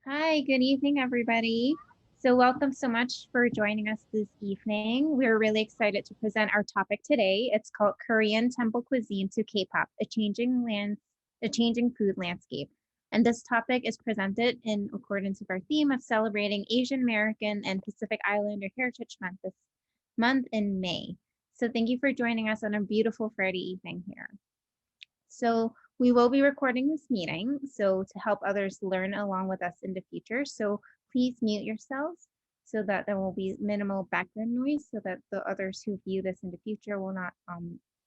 Hi, good evening, everybody. So welcome so much for joining us this evening. We're really excited to present our topic today. It's called Korean Temple Cuisine to K-pop, a changing food landscape. And this topic is presented in accordance with our theme of celebrating Asian American and Pacific Islander Heritage Month this month in May. So thank you for joining us on a beautiful Friday evening here. So we will be recording this meeting, so to help others learn along with us in the future. So please mute yourselves so that there will be minimal background noise so that the others who view this in the future will not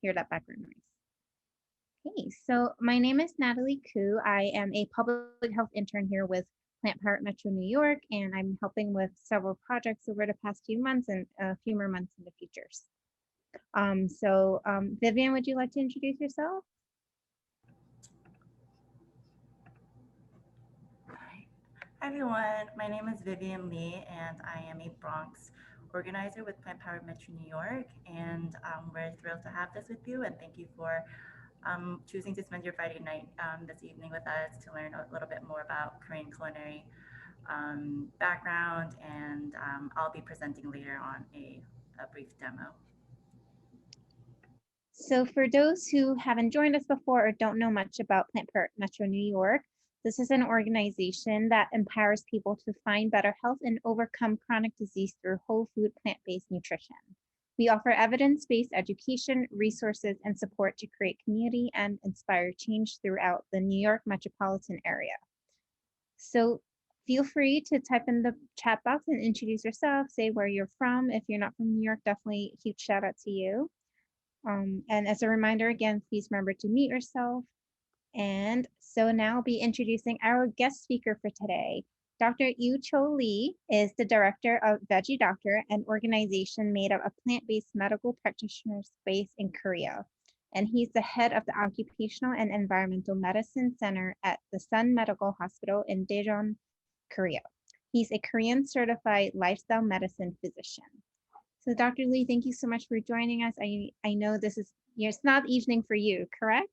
hear that background noise. Okay, so my name is Natalie Khoo. I am a public health intern here with Plant Powered Metro New York, and I'm helping with several projects over the past few months and a few more months in the futures. Vivian, would you like to introduce yourself? Hi everyone, my name is Vivian Lee and I am a Bronx organizer with Plant Powered Metro New York, and we're thrilled to have this with you, and thank you for choosing to spend your Friday night this evening with us to learn a little bit more about Korean culinary background, and I'll be presenting later on a brief demo. So for those who haven't joined us before or don't know much about Plant Powered Metro New York, this is an organization that empowers people to find better health and overcome chronic disease through whole food plant-based nutrition. We offer evidence-based education, resources, and support to create community and inspire change throughout the New York metropolitan area. So feel free to type in the chat box and introduce yourself, say where you're from. If you're not from New York, definitely a huge shout out to you. And as a reminder, again, please remember to mute yourself. And so now I'll be introducing our guest speaker for today. Dr. Eui Cheol Lee is the director of VegeDoctor, an organization made up of plant-based medical practitioners based in Korea. And he's the head of the Occupational and Environmental Medicine Center at the Sun Medical Hospital in Daejeon, Korea. He's a Korean certified lifestyle medicine physician. So Dr. Lee, thank you so much for joining us. I know this is, it's not evening for you, correct?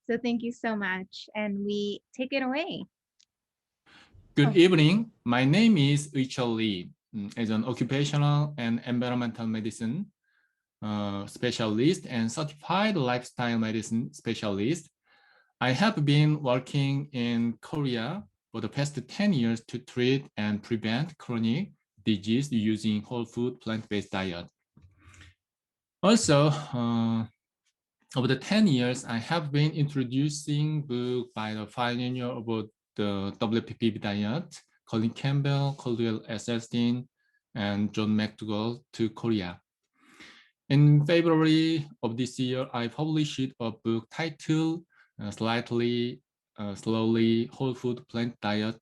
So thank you so much. And we take it away. Good evening. My name is Eui Cheol Lee. As an occupational and environmental medicine specialist and certified lifestyle medicine specialist, I have been working in Korea for the past 10 years to treat and prevent chronic disease using whole food plant-based diet. Also, over the 10 years, I have been introducing books by the pioneer about the WPP diet, Colin Campbell, Caldwell Esselstyn, and John McDougall to Korea. In February of this year, I published a book titled Slowly Whole Food Plant Diet,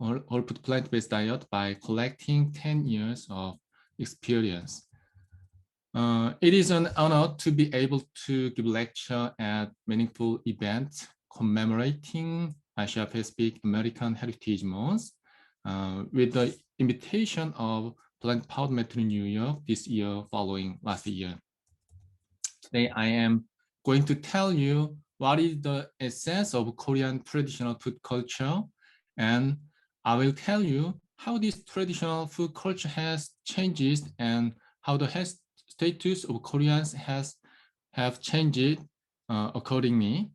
Whole Food Plant-Based Diet by collecting 10 years of experience. It is an honor to be able to give lecture at meaningful events commemorating Asia Pacific American Heritage Month with the invitation of Plant Powered Metro New York this year following last year. Today, I am going to tell you what is the essence of Korean traditional food culture, and I will tell you how this traditional food culture has changed and how the health status of Koreans have changed accordingly.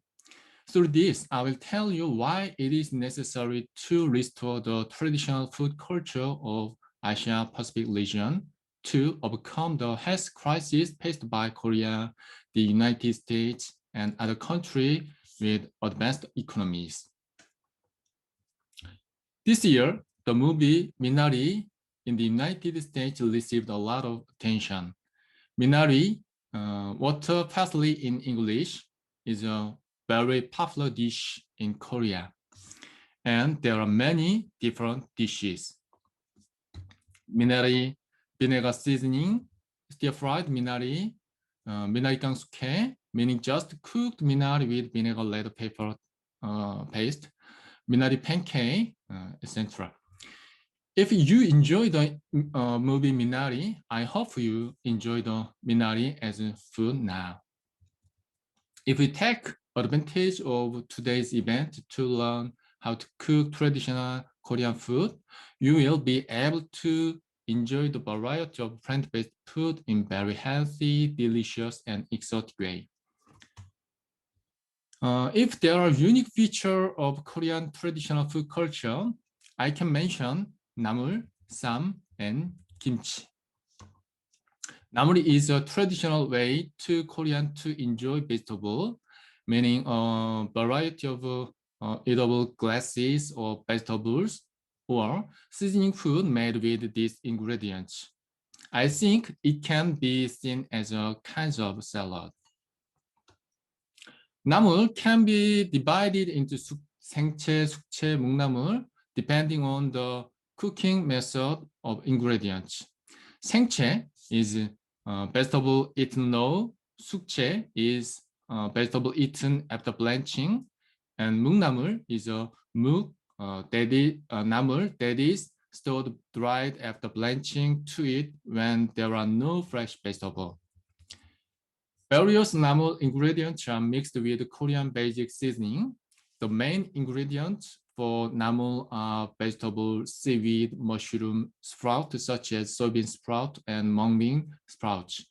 Through this, I will tell you why it is necessary to restore the traditional food culture of Asia Pacific region to overcome the health crisis faced by Korea, the United States, and other countries with advanced economies. This year, the movie Minari in the United States received a lot of attention. Minari, water parsley in English, is a very popular dish in Korea. And there are many different dishes. Minari vinegar seasoning, stir-fried minari, minari gangsuke, meaning just cooked minari with vinegar lead paper paste, minari pancake, etc. If you enjoy the movie Minari, I hope you enjoy the Minari as a food now. If we take advantage of today's event to learn how to cook traditional Korean food, you will be able to enjoy the variety of plant-based food in very healthy, delicious, and exotic way. If there are unique features of Korean traditional food culture, I can mention 나물, 쌈, and kimchi. 나물 is a traditional way to Korean to enjoy vegetable, meaning a variety of edible grasses or vegetables, or seasoning food made with these ingredients. I think it can be seen as a kind of salad. 나물 can be divided into 생채, 숙채, 묵나물, depending on the cooking method of ingredients. 생채 is vegetable eaten raw, 숙채 is vegetable eaten after blanching, and 묵나물 is a 나물 that is stored dried after blanching to eat when there are no fresh vegetable. Various 나물 ingredients are mixed with Korean basic seasoning. The main ingredients for 나물 are vegetable, seaweed, mushroom, sprout such as soybean sprout and mung bean sprouts.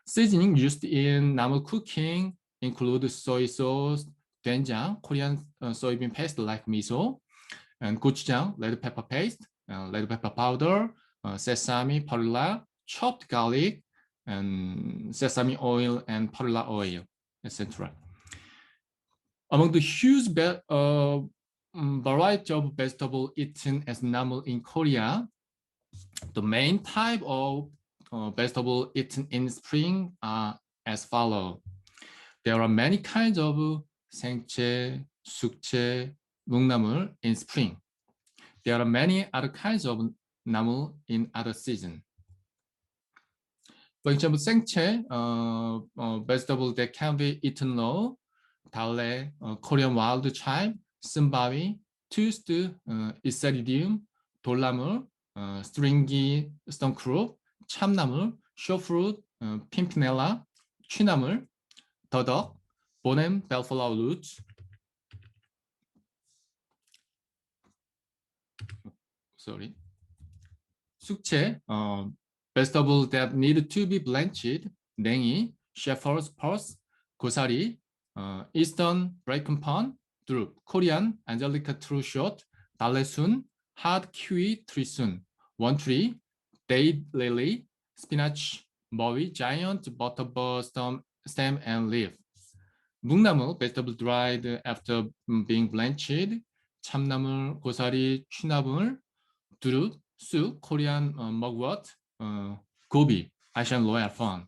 Seasoning used in 나물 cooking include soy sauce, doenjang, Korean soybean paste like miso, and gochujang, red pepper paste, red pepper powder, sesame, perilla, chopped garlic, and sesame oil and perilla oil, etc. Among the huge variety of vegetables eaten as 나물 in Korea, the main type of vegetable eaten in spring are as follows. There are many kinds of 생채, 숙채, 묵나물 in spring. There are many other kinds of 나물 in other seasons. For example, 생채, vegetable that can be eaten raw, 달래, Korean wild chive, 쓴바위, twist, Iseridium, 돌나물, stringy stonecrop, 참나물, showfruit, pimpinella, 취나물, 더덕, bonnet bellflower roots. Sorry. 숙채, vegetables that need to be blanched, 냉이, shepherd's pulse, 고사리, eastern bracken pond, drupe, Korean angelica true short, 달래순, hard kiwi trisun, one tree, daylily, spinach, 머위, giant butterbur stem and leaf. 묵나물, vegetable dried after being blanched, 참나물, 고사리, 취나물, 두릅, 쑥, Korean mugwort, gobi, Asian royal fern.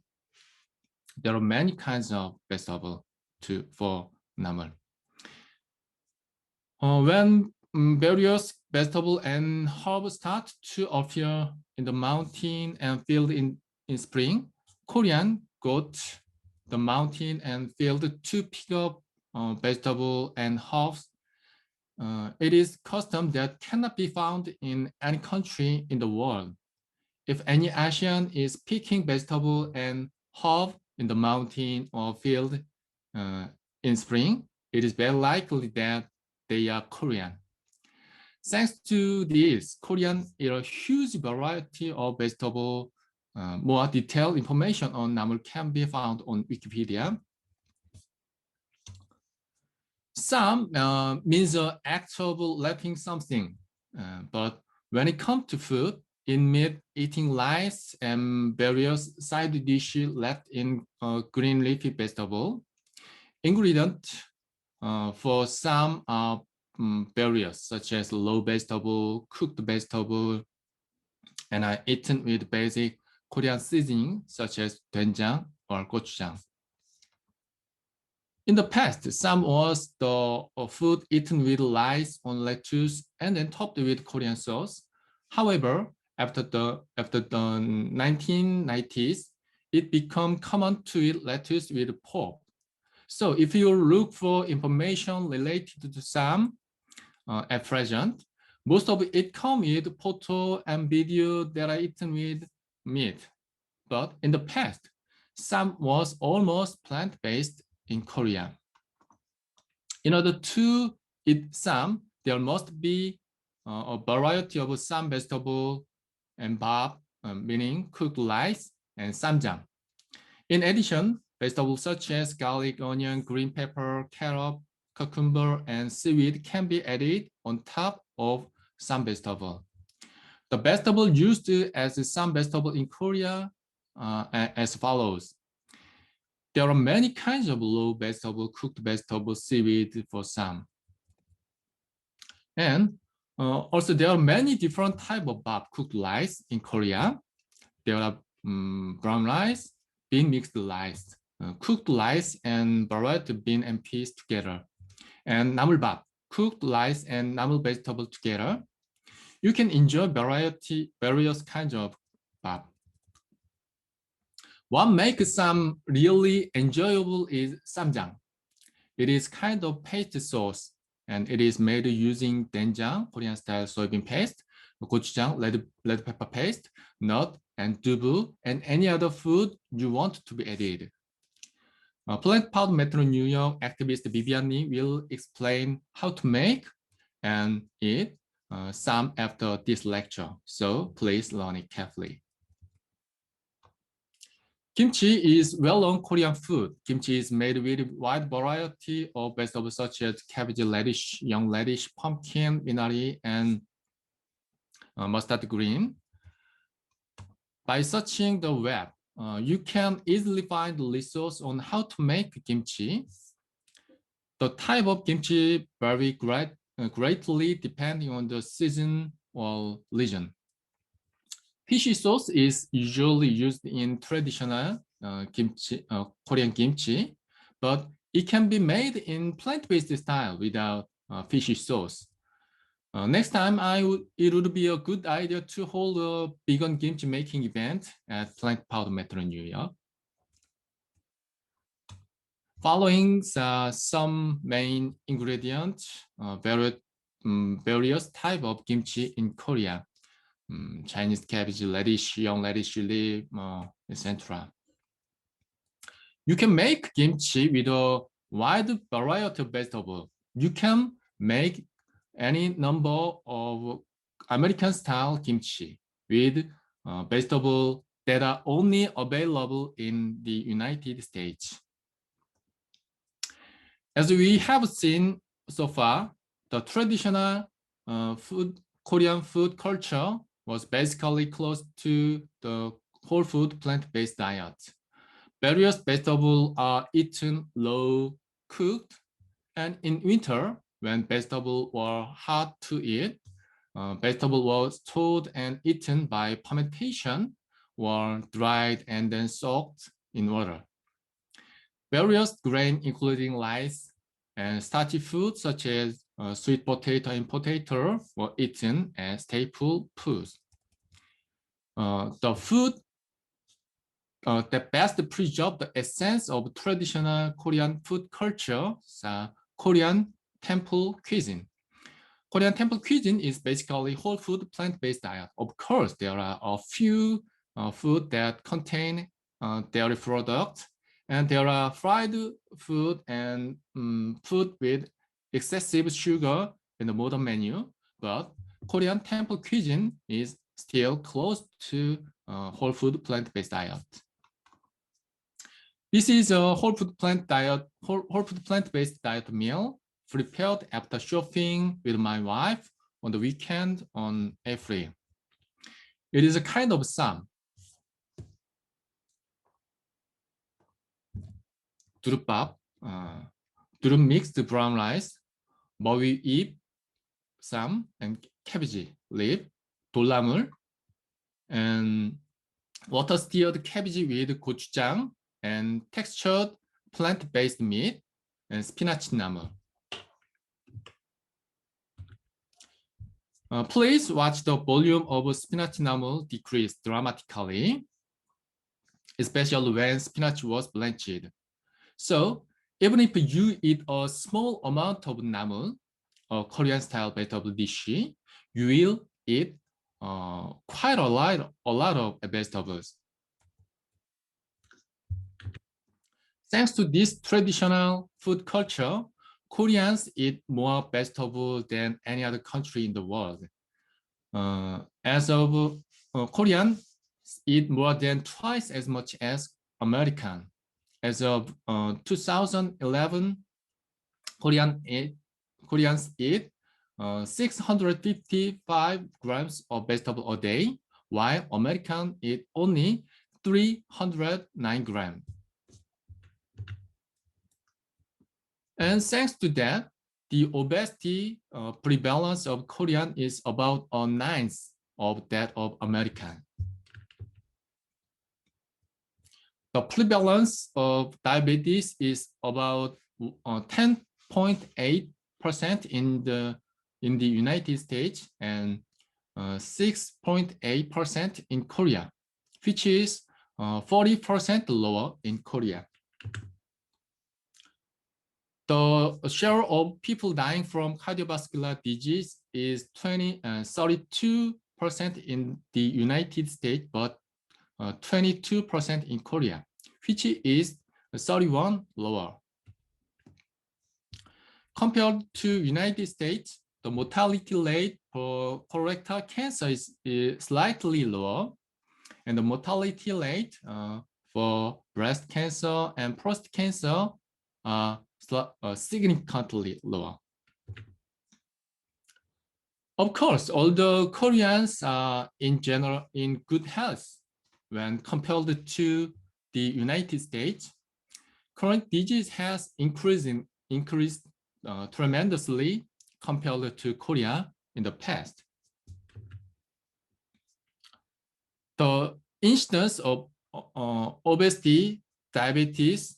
There are many kinds of vegetables for 나물. When various vegetables and herbs start to appear in the mountain and field in spring, Koreans go to the mountain and field to pick up vegetables and herbs. It is custom that cannot be found in any country in the world. If any Asian is picking vegetable and herb in the mountain or field in spring, it is very likely that they are Korean. Thanks to this, Korean is a huge variety of vegetable. More detailed information on 나물 can be found on Wikipedia. 쌈 means the act of wrapping something, but when it comes to food, it means eating rice and various side dishes left in green leafy vegetable. Ingredients for 쌈 are various, such as raw vegetable, cooked vegetable, and are eaten with basic Korean seasoning, such as doenjang or gochujang. In the past, 쌈 was the food eaten with rice on lettuce and then topped with Korean sauce. However, after the 1990s, it became common to eat lettuce with pork. So if you look for information related to 쌈 at present, most of it comes with photo and video that are eaten with meat. But in the past, 쌈 was almost plant-based in Korea. In order to eat 쌈, there must be a variety of some vegetable and bap, meaning cooked rice and 쌈장. In addition, vegetables such as garlic, onion, green pepper, carrot, cucumber, and seaweed can be added on top of some vegetable. The vegetable used as some vegetable in Korea as follows. There are many kinds of raw vegetable, cooked vegetable, seaweed for some. And also there are many different types of bap, cooked rice in Korea. There are brown rice, bean mixed rice, cooked rice and variety bean and peas together, and 나물밥, cooked rice and 나물 vegetable together. You can enjoy various kinds of bap. What makes some really enjoyable is 쌈장. It is kind of paste sauce, and it is made using Daejeon, Korean style soybean paste, gochujang, red pepper paste, nut, and dubu, and any other food you want to be added. Plant Powder Metro New York activist Vivian will explain how to make and eat some after this lecture, so please learn it carefully. Kimchi is well-known Korean food. Kimchi is made with a wide variety of vegetables such as cabbage, radish, young radish, pumpkin, minari, and mustard green. By searching the web, you can easily find the resource on how to make kimchi. The type of kimchi vary greatly depending on the season or region. Fishy sauce is usually used in traditional Korean kimchi, but it can be made in plant-based style without fishy sauce. Next time, it would be a good idea to hold a vegan kimchi making event at Plant Powder Metro New York. Following some main ingredients, various type of kimchi in Korea. Chinese cabbage, radish, young radish leaf, etc. You can make kimchi with a wide variety of vegetables. You can make any number of American style kimchi with vegetables that are only available in the United States. As we have seen so far, the traditional Korean food culture was basically close to the whole food plant-based diet. Various vegetables are eaten raw, cooked, and in winter, when vegetables were hard to eat, vegetables were stored and eaten by fermentation, or dried and then soaked in water. Various grains, including rice and starchy foods such as sweet potato and potato, were eaten as staple foods. The food that best preserve the essence of traditional Korean food culture is Korean temple cuisine. Korean temple cuisine is basically whole food plant-based diet. Of course, there are a few food that contain dairy products, and there are fried food and food with excessive sugar in the modern menu, but Korean temple cuisine is still close to whole food plant-based diet. This is a whole food plant-based diet meal prepared after shopping with my wife on the weekend on April. It is a kind of 쌈. 두릅밥, 두릅 mixed brown rice, 머위 잎, 쌈, and cabbage leaf, 돌나물, and water stirred cabbage with gochujang, and textured plant-based meat, and spinach 나물. Please watch the volume of spinach 나물 decrease dramatically, especially when spinach was blanched. So even if you eat a small amount of 나물, a Korean style vegetable dish, you will eat quite a lot of vegetables. Thanks to this traditional food culture, Koreans eat more vegetables than any other country in the world. As of Korean, eat more than twice as much as American. As of 2011, Koreans eat 655 grams of vegetable a day, while Americans eat only 309 grams. And thanks to that, the obesity prevalence of Korean is about a ninth of that of American. The prevalence of diabetes is about 10.8% in the United States and 6.8% in Korea, which is 40% lower in Korea. The share of people dying from cardiovascular disease is 32% in the United States, but 22% in Korea, which is 31 lower. Compared to United States, the mortality rate for colorectal cancer is slightly lower, and the mortality rate for breast cancer and prostate cancer are significantly lower. Of course, although Koreans are in general in good health when compared to the United States, chronic disease has increased tremendously compared to Korea in the past. The incidence of obesity, diabetes,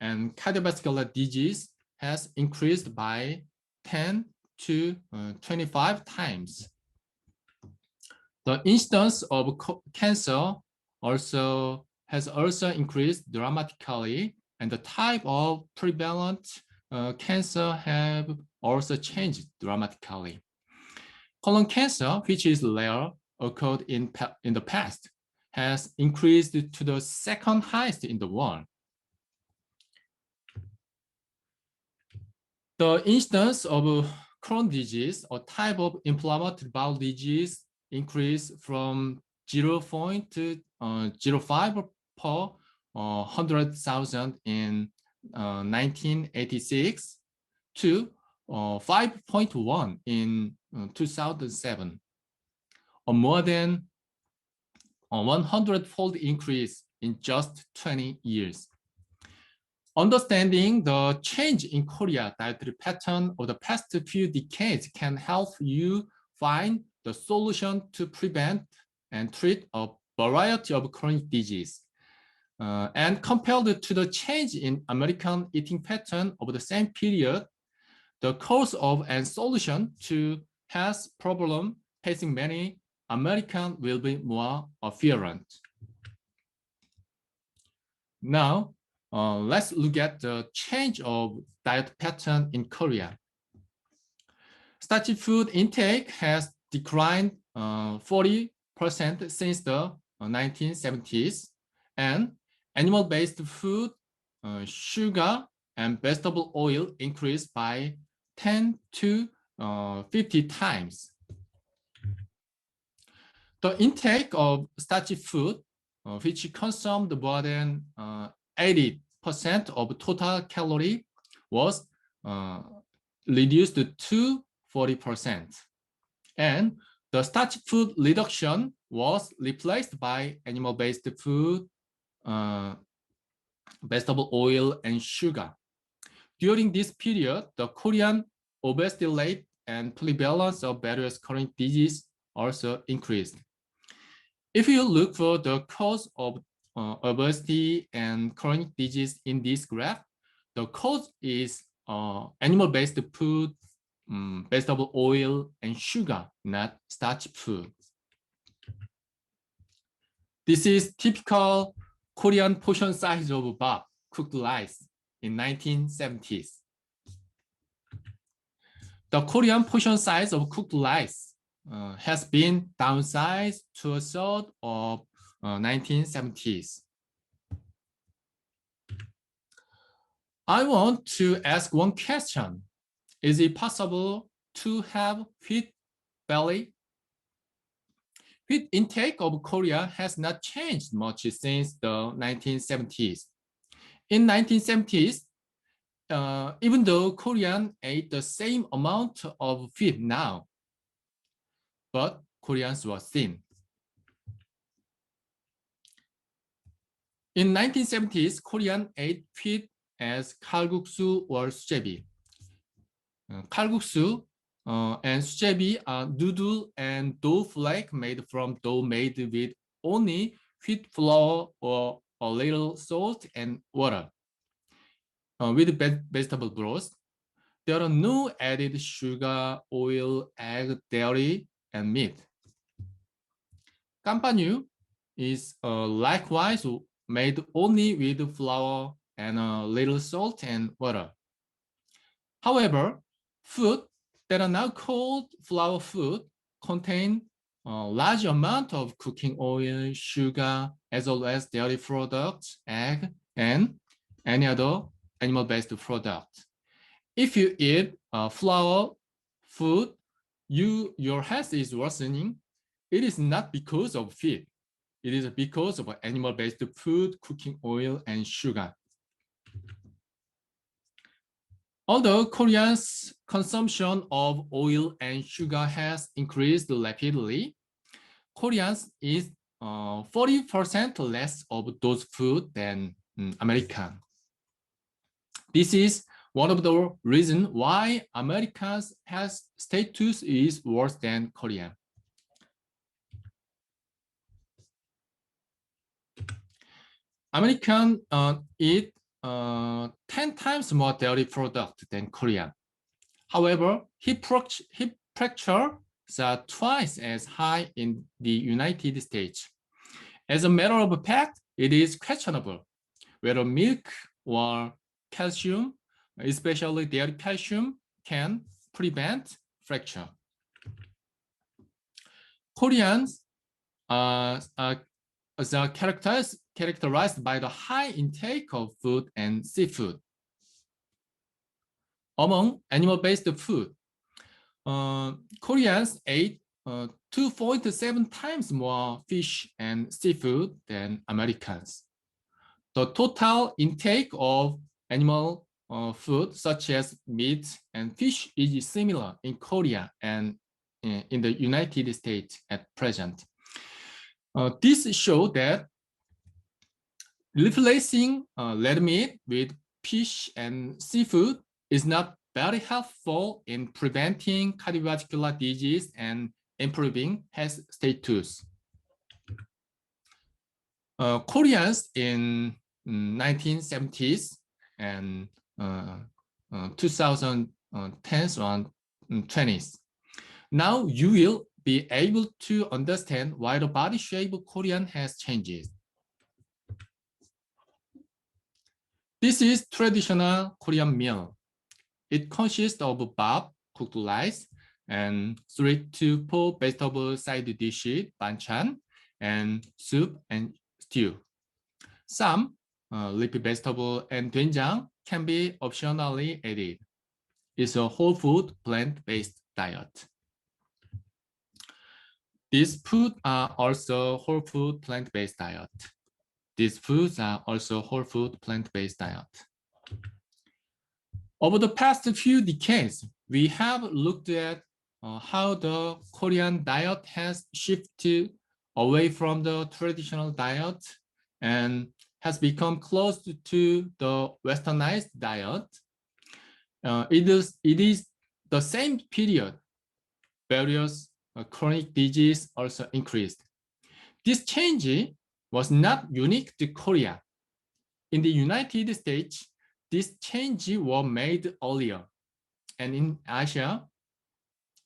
and cardiovascular disease has increased by 10 to 25 times. The incidence of cancer has also increased dramatically, and the type of prevalent cancer have also changed dramatically. Colon cancer, which is rare, occurred in the past, has increased to the second highest in the world. The incidence of Crohn's disease, a type of inflammatory bowel disease, increased from 0.05 per 100,000 in 1986 to 5.1 in 2007, a more than 100-fold increase in just 20 years. Understanding the change in Korea dietary pattern of the past few decades can help you find the solution to prevent and treat a variety of chronic disease. And compared to the change in American eating pattern over the same period, the cause of and solution to health problem facing many Americans will be more apparent. Now, let's look at the change of diet pattern in Korea. Starchy food intake has declined 40% since the 1970s, and animal-based food, sugar, and vegetable oil increased by 10 to 50 times. The intake of starchy food, which consumed more than 80% of total calorie, was reduced to 40%. And the starchy food reduction was replaced by animal-based food, vegetable oil, and sugar. During this period, the Korean obesity rate and prevalence of various chronic diseases also increased. If you look for the cause of obesity and chronic disease in this graph, the cause is animal-based food, vegetable oil, and sugar, not starchy food. This is typical Korean portion size of bap, cooked rice, in 1970s. The Korean portion size of cooked rice has been downsized to a third of 1970s. I want to ask one question. Is it possible to have fit belly Wheat intake of Korea has not changed much since the 1970s. In 1970s, even though Koreans ate the same amount of wheat now, but Koreans were thin. In 1970s, Koreans ate wheat as kalguksu or sujebi. Kalguksu and sujebi are noodle and dough flake made from dough made with only wheat flour or a little salt and water. With vegetable broth, there are no added sugar, oil, egg, dairy, and meat. Kampanyu is likewise made only with flour and a little salt and water. However, food that are now called flour food contain a large amount of cooking oil, sugar, as well as dairy products, egg, and any other animal-based product. If you eat flour food, your health is worsening. It is not because of feed. It is because of animal-based food, cooking oil, and sugar. Although Koreans' consumption of oil and sugar has increased rapidly, Koreans eat 40% less of those food than Americans. This is one of the reasons why Americans' health status is worse than Korean. Americans eat 10 times more dairy product than Korean. However, hip fractures are twice as high in the United States. As a matter of fact, it is questionable whether milk or calcium, especially dairy calcium, can prevent fracture. Koreans are characterized by the high intake of food and seafood. Among animal-based food, Koreans ate 2.7 times more fish and seafood than Americans. The total intake of animal food, such as meat and fish, is similar in Korea and in the United States at present. This shows that replacing red meat with fish and seafood is not very helpful in preventing cardiovascular disease and improving health status. Koreans in 1970s and 2010s and 20s. Now you will be able to understand why the body shape of Korean has changed. This is traditional Korean meal. It consists of bap, cooked rice, and 3 to 4 vegetable side dishes, banchan, and soup and stew. Some leafy vegetable and doenjang can be optionally added. It's a whole food plant-based diet. These foods are also whole food plant-based diet. These foods are also whole food plant-based diet. Over the past few decades, we have looked at how the Korean diet has shifted away from the traditional diet and has become close to the westernized diet. It is the same period various chronic disease also increased. This change was not unique to Korea. In the United States, this change was made earlier. And in Asia,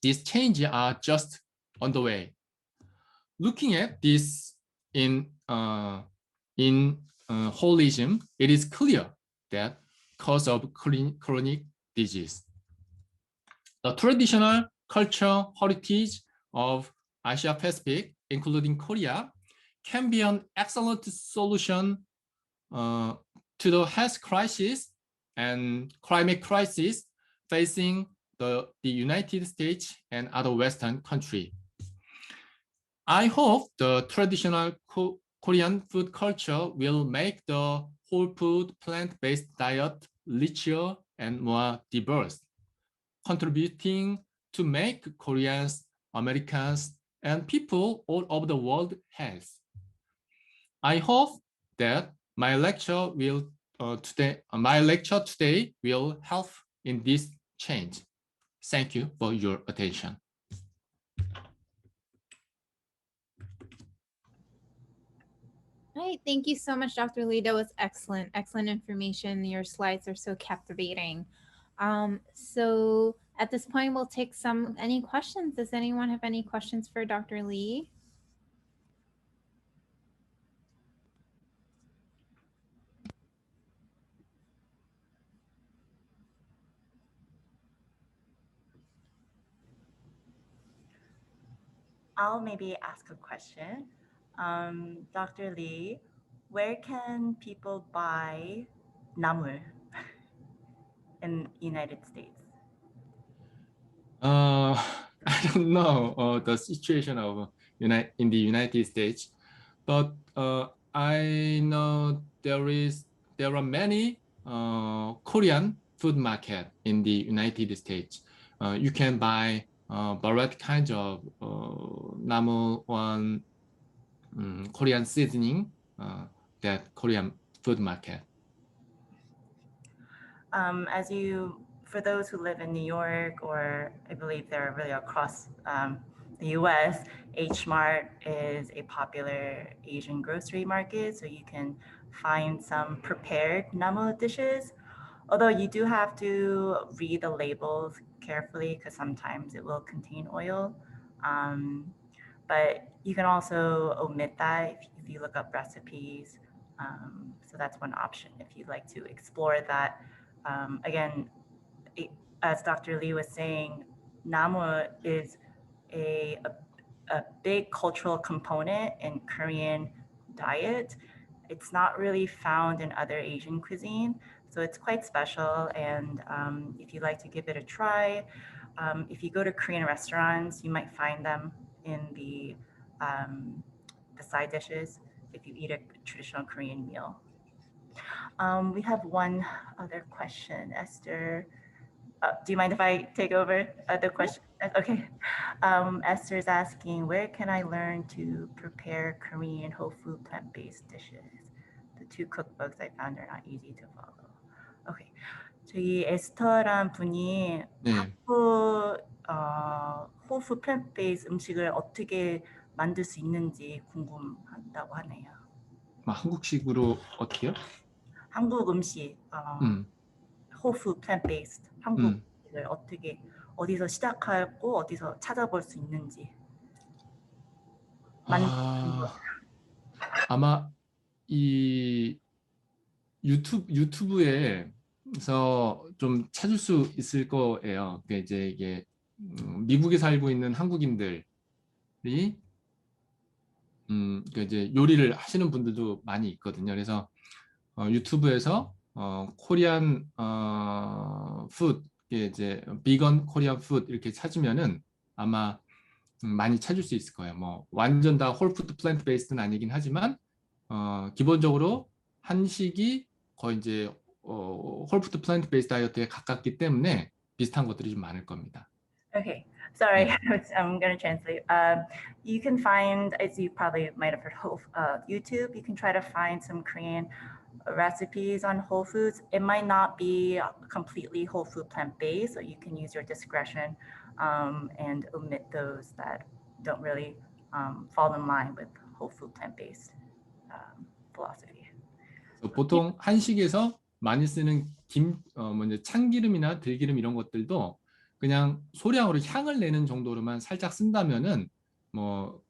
these changes are just on the way. Looking at this in holism, it is clear that cause of chronic disease. The traditional culture heritage of Asia Pacific, including Korea, can be an excellent solution to the health crisis and climate crisis facing the United States and other Western countries. I hope the traditional Korean food culture will make the whole food plant-based diet richer and more diverse, contributing to make Koreans, Americans, and people all over the world healthy. I hope that my lecture today will help in this change. Thank you for your attention. All right, thank you so much, Dr. Lee. That was excellent, excellent information. Your slides are so captivating. So at this point, we'll take any questions. Does anyone have any questions for Dr. Lee? I'll maybe ask a question. Dr. Lee, where can people buy namu in United States? I don't know the situation of in the United States, but I know there are many Korean food market in the United States. You can buy variety kinds of namu one Korean seasoning that Korean food market. For those who live in New York, or I believe they're really across the US, H Mart is a popular Asian grocery market, so you can find some prepared namu dishes. Although you do have to read the labels carefully because sometimes it will contain oil. But you can also omit that if you look up recipes. So that's one option if you'd like to explore that. Again, as Dr. Lee was saying, namu is a big cultural component in Korean diet. It's not really found in other Asian cuisine, so it's quite special. And if you'd like to give it a try, if you go to Korean restaurants, you might find them in the side dishes if you eat a traditional Korean meal. We have one other question, Esther. Do you mind if I take over the question? Okay. Esther's asking, where can I learn to prepare Korean whole food plant-based dishes? The two cookbooks I found are not easy to follow. Okay. 저희 에스터란 분이 네. 호프 플랜트-베이스 음식을 어떻게 만들 수 있는지 궁금하다고 하네요. 한국식으로 어떻게요? 한국 음식, 호프 플랜트-베이스 한국 음식을 어떻게 어디서 시작하고 어디서 찾아볼 수 있는지. 아마 이 유튜브에서 좀 찾을 수 있을 거예요. 그러니까 이제 이게 미국에 살고 있는 한국인들이 그러니까 이제 요리를 하시는 분들도 많이 있거든요. 그래서 유튜브에서 코리안 푸드, 이제 비건 코리안 푸드 이렇게 찾으면은 아마 많이 찾을 수 있을 거예요. 뭐 완전 다 홀푸드 플랜트 베이스는 아니긴 하지만 기본적으로 한식이 거의 이제 홀푸드 플랜트 베이스 다이어트에 가깝기 때문에 비슷한 것들이 좀 많을 겁니다. Okay, sorry, I'm going to translate. You can find, as you probably might have heard, YouTube, you can try to find some Korean recipes on whole foods. It might not be completely whole food plant-based, so you can use your discretion and omit those that don't really fall in line with whole food plant-based philosophy. 보통 한식에서 많이 쓰는 참기름이나 들기름 이런 것들도 그냥 소량으로 향을 내는 정도로만 살짝 쓴다면은 뭐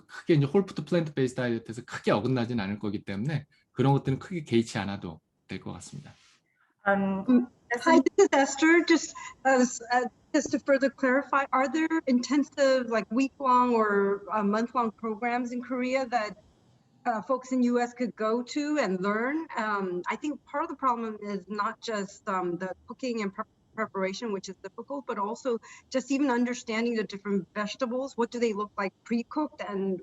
크게 이제 홀푸드 플랜트 베이스 다이어트에서 크게 어긋나진 않을 거기 때문에 그런 것들은 크게 개의치 않아도 될 것 같습니다. Hi, this is Esther. Just to further clarify, are there intensive, like week-long or month-long programs in Korea that folks in U.S. could go to and learn? I think part of the problem is not just the cooking and preparation, which is difficult, but also just even understanding the different vegetables. What do they look like pre-cooked, and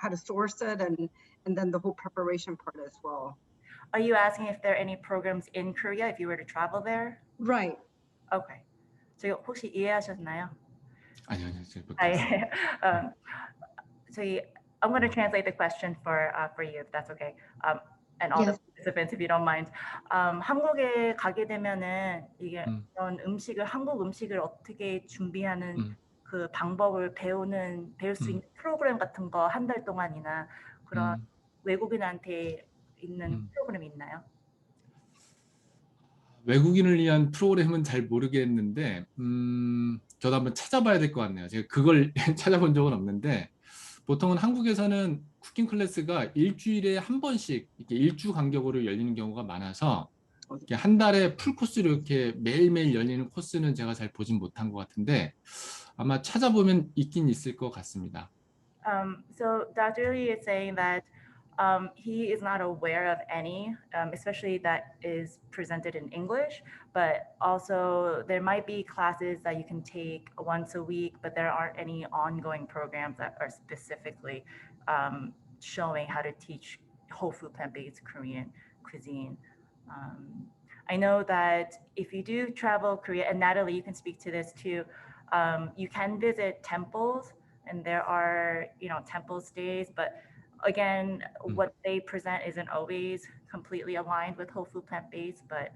how to source it, and then the whole preparation part as well. Are you asking if there are any programs in Korea if you were to travel there? Right. Okay. 저희 혹시 이해하셨나요? 아니요, I'm going to translate the question for you, if that's okay, and all the participants, if you don't mind. 한국에 가게 되면은 이게 그런 한국 음식을 어떻게 준비하는 그 방법을 배울 수 있는 프로그램 같은 거 한 달 동안이나 그런 외국인한테 있는 프로그램이 있나요? 외국인을 위한 프로그램은 잘 모르겠는데 저도 한번 찾아봐야 될 것 같네요. 제가 그걸 찾아본 적은 없는데 보통은 한국에서는 쿠킹 클래스가 일주일에 한 번씩 이렇게 일주 간격으로 열리는 경우가 많아서 이렇게 한 달에 풀 코스로 이렇게 매일매일 열리는 코스는 제가 잘 보진 못한 것 같은데 아마 찾아보면 있긴 있을 것 같습니다. So Dr. Lee is saying that he is not aware of any, especially that is presented in English, but also there might be classes that you can take once a week, but there aren't any ongoing programs that are specifically showing how to teach whole food plant-based Korean cuisine. I know that if you do travel Korea, and Natalie, you can speak to this too, you can visit temples, and there are, temple stays, but again, what they present isn't always completely aligned with whole food plant-based, but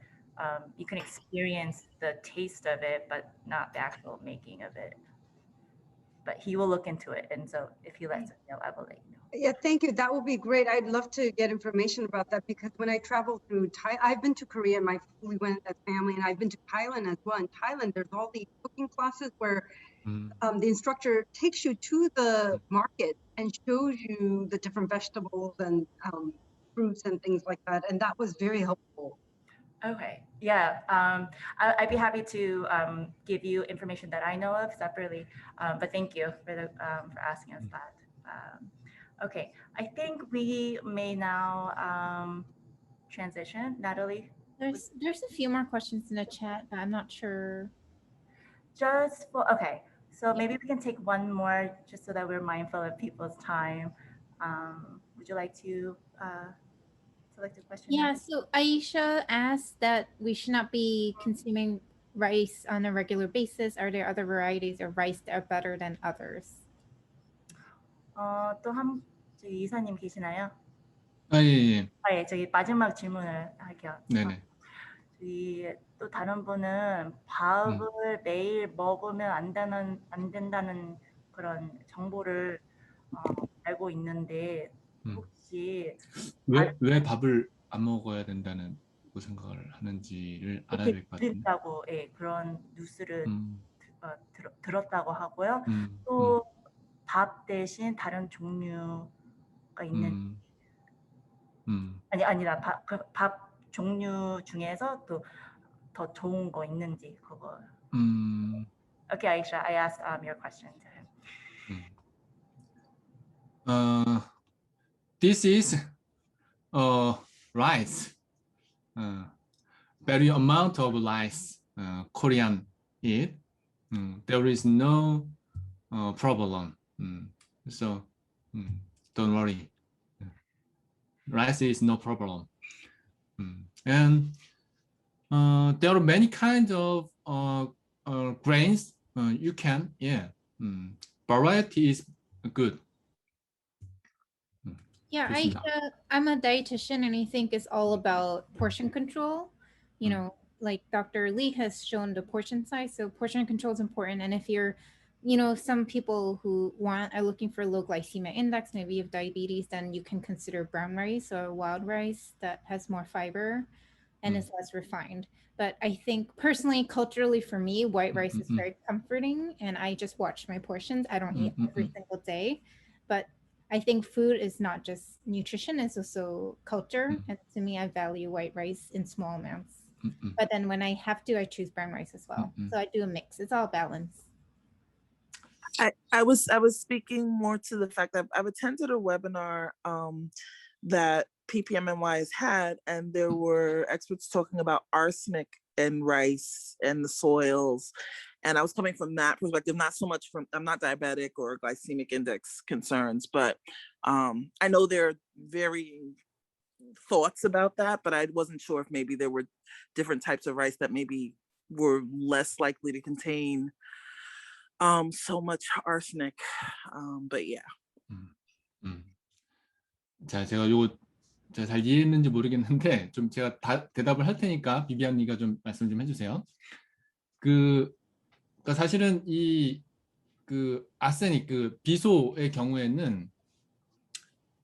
you can experience the taste of it, but not the actual making of it. But he will look into it, and so if he lets us know, I will let you know. Yeah, thank you. That would be great. I'd love to get information about that, because when I travel through I've been to Korea, we went as family, and I've been to Thailand as well. In Thailand, there's all these cooking classes where the instructor takes you to the market and shows you the different vegetables and fruits and things like that. And that was very helpful. Okay, yeah, I'd be happy to give you information that I know of separately, but thank you for asking us that. Okay, I think we may now transition. Natalie? There's a few more questions in the chat, but I'm not sure. Okay, so maybe we can take one more just so that we're mindful of people's time. Would you like to select a question? Yeah, so Aisha asked that we should not be consuming rice on a regular basis. Are there other varieties of rice that are better than others? 또 저기 이사님 계시나요? 예. 예, 저기 마지막 질문을 할게요. 네네. 저기 또 다른 분은 밥을 매일 먹으면 안 된다는 그런 정보를 알고 있는데 혹시 왜 밥을 안 먹어야 된다는 생각을 하는지를 알아야 될 것 같은데. 예, 그런 뉴스를 들었다고 하고요. 또 밥 대신 다른 종류가 있는 아니다. 밥 종류 중에서 또 더 좋은 거 있는지 그거. Okay, Aisha, I asked your question to him. This is rice. Very amount of rice Korean eat. There is no problem. So don't worry. Rice is no problem. And there are many kinds of grains you can, variety is good. Yeah, I'm a dietitian, and I think it's all about portion control. Like Dr. Lee has shown the portion size, so portion control is important. And if you're, some people who are looking for low glycemic index, maybe you have diabetes, then you can consider brown rice or wild rice that has more fiber and is less refined. But I think personally, culturally, for me, white rice is very comforting, and I just watch my portions. I don't eat every single day, but I think food is not just nutrition, it's also culture. And to me, I value white rice in small amounts. But then when I have to, I choose brown rice as well. So I do a mix. It's all balance. I was speaking more to the fact that I've attended a webinar that PPMNY has had, and there were experts talking about arsenic and rice and the soils. And I was coming from that perspective, not so much from, I'm not diabetic or glycemic index concerns, but I know there are varying thoughts about that, but I wasn't sure if maybe there were different types of rice that maybe were less likely to contain so much arsenic. But yeah. 자, 제가 요거 제가 잘 이해했는지 모르겠는데 좀 제가 대답을 할 테니까 비비안이가 좀 말씀 좀 해주세요. 그러니까 사실은 그 아세닉, 그 비소의 경우에는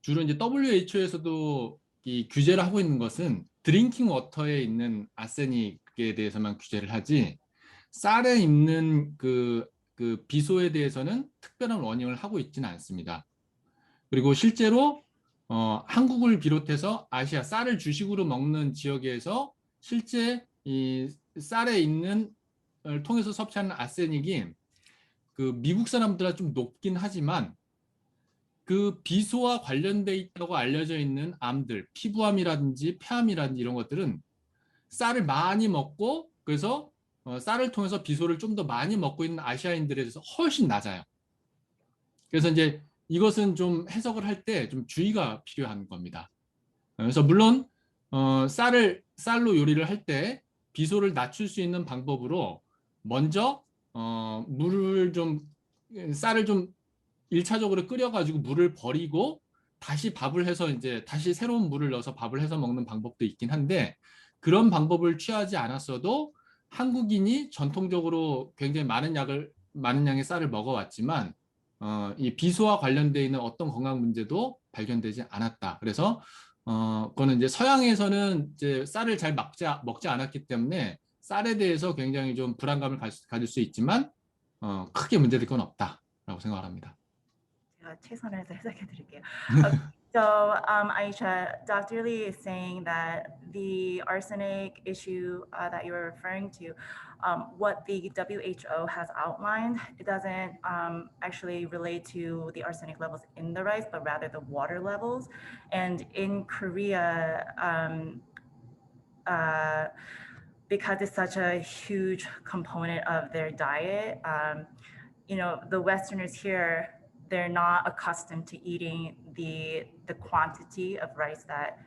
주로 이제 WHO에서도 이 규제를 하고 있는 것은 드링킹 워터에 있는 아세닉에 대해서만 규제를 하지 쌀에 있는 그 비소에 대해서는 특별한 워닝을 하고 있지는 않습니다. 그리고 실제로 한국을 비롯해서 아시아 쌀을 주식으로 먹는 지역에서 실제 이 쌀에 있는 을 통해서 섭취하는 아세닉이 그 미국 사람들보다 좀 높긴 하지만 그 비소와 관련돼 있다고 알려져 있는 암들, 피부암이라든지 폐암이라든지 이런 것들은 쌀을 많이 먹고 그래서 쌀을 통해서 비소를 좀 더 많이 먹고 있는 아시아인들에 대해서 훨씬 낮아요. 그래서 이제 이것은 좀 해석을 할 때 좀 주의가 필요한 겁니다. 그래서 물론 쌀로 요리를 할 때 비소를 낮출 수 있는 방법으로 먼저 쌀을 좀 1차적으로 끓여가지고 물을 버리고 다시 밥을 해서 이제 다시 새로운 물을 넣어서 밥을 해서 먹는 방법도 있긴 한데 그런 방법을 취하지 않았어도 한국인이 전통적으로 굉장히 많은 양의 쌀을 먹어왔지만 이 비소와 관련돼 있는 어떤 건강 문제도 발견되지 않았다. 그래서 그거는 이제 서양에서는 이제 쌀을 잘 먹지 않았기 때문에 쌀에 대해서 굉장히 좀 불안감을 가질 수 있지만 크게 문제될 건 없다라고 생각을 합니다. 제가 최선을 다해서 해석해 드릴게요. So, Aisha, Dr. Lee is saying that the arsenic issue that you were referring to, what the WHO has outlined, it doesn't actually relate to the arsenic levels in the rice, but rather the water levels. And in Korea, because it's such a huge component of their diet, you know, the Westerners here, they're not accustomed to eating the quantity of rice that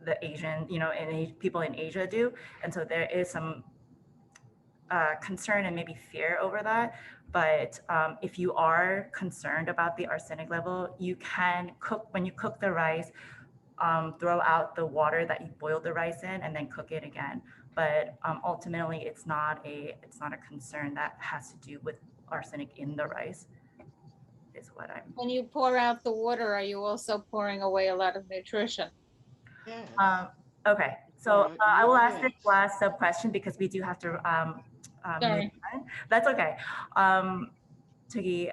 the Asian, you know, and people in Asia do. And so there is some concern and maybe fear over that. But if you are concerned about the arsenic level, you can cook, when you cook the rice, throw out the water that you boiled the rice in and then cook it again. But ultimately, it's not a concern that has to do with arsenic in the rice. Is what I'm. When you pour out the water, are you also pouring away a lot of nutrition? Yes. Okay, so I will ask this last sub question because we do have to Sorry. move on. That's okay. 저기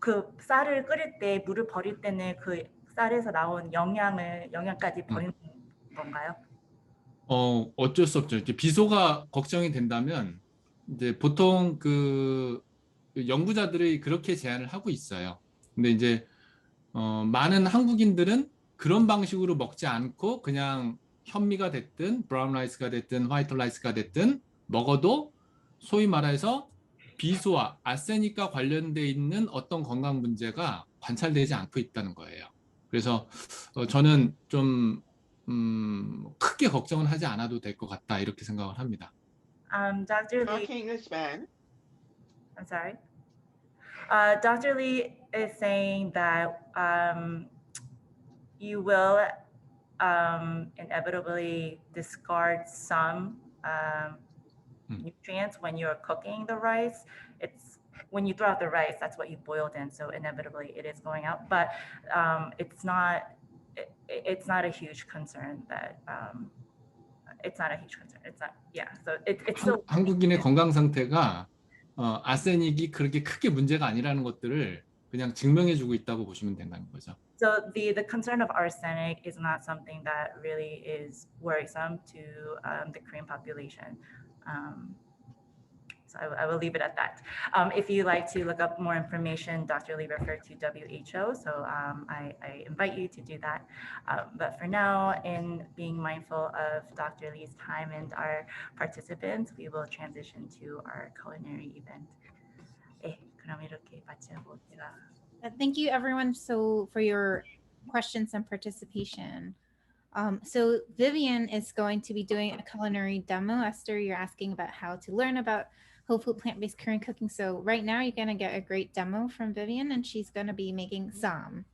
그 쌀을 끓일 때 물을 버릴 때는 그 쌀에서 나온 영양까지 버리는 건가요? 어쩔 수 없죠. 이제 비소가 걱정이 된다면 이제 보통 그 연구자들이 그렇게 제안을 하고 있어요. 근데 이제 많은 한국인들은 그런 방식으로 먹지 않고 그냥 현미가 됐든 브라운 라이스가 됐든 화이트 라이스가 됐든 먹어도 소위 말해서 비소와 아세닉과 관련돼 있는 어떤 건강 문제가 관찰되지 않고 있다는 거예요. 그래서 저는 좀 크게 걱정은 하지 않아도 될 것 같다 이렇게 생각을 합니다. Dr. Lee. Talking is bad. I'm sorry. Dr. Lee is saying that you will inevitably discard some nutrients when you're cooking the rice. It's when you throw out the rice, that's what you boiled in, so inevitably it is going out. But it's not a huge concern that it's not a huge concern. It's not, yeah. So it's still. 한국인의 건강 상태가 아세닉이 그렇게 크게 문제가 아니라는 것들을 그냥 증명해주고 있다고 보시면 된다는 거죠. So the concern of arsenic is not something that really is worrisome to the Korean population. So I will leave it at that. If you like to look up more information, Dr. Lee referred to WHO, so I invite you to do that. But for now, in being mindful of Dr. Lee's time and our participants, we will transition to our culinary event. 그럼 이렇게 마쳐볼게요. Thank you everyone for your questions and participation. So Vivian is going to be doing a culinary demo. Esther, you're asking about how to learn about whole food plant-based Korean cooking. So right now you're going to get a great demo from Vivian, and she's going to be making sam.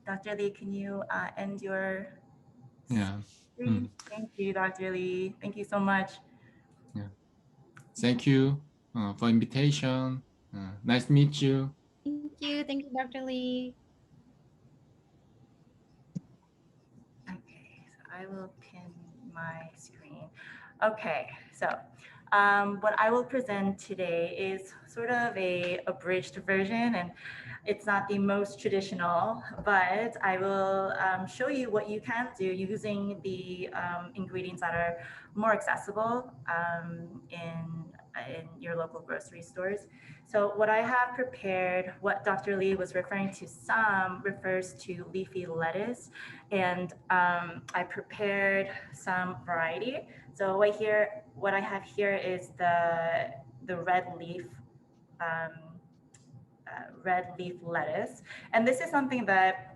Dr. Lee, can you end your Yeah. screen? Thank you, Dr. Lee. Thank you so much. Yeah. Thank you for invitation. Nice to meet you. Thank you, Dr. Lee. Okay, so I will pin my screen. Okay, so what I will present today is sort of a abridged version, and it's not the most traditional, but I will show you what you can do using the ingredients that are more accessible in your local grocery stores. So what I have prepared, what Dr. Lee was referring to, some refers to leafy lettuce, and I prepared some variety. So what I have here is the red leaf lettuce. And this is something that,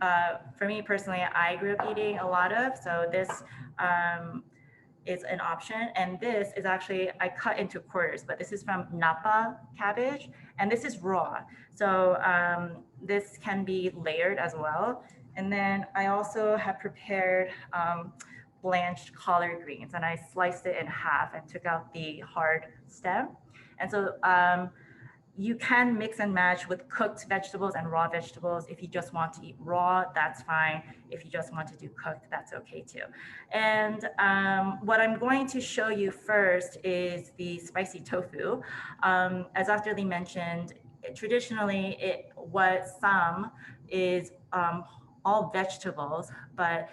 for me personally, I grew up eating a lot of. So this is an option. And this is actually, I cut into quarters, but this is from Napa Cabbage. And this is raw. So this can be layered as well. And then I also have prepared blanched collard greens, and I sliced it in half and took out the hard stem. And so you can mix and match with cooked vegetables and raw vegetables. If you just want to eat raw, that's fine. If you just want to do cooked, that's okay too. And what I'm going to show you first is the spicy tofu. As Dr. Lee mentioned, traditionally what some is all vegetables, but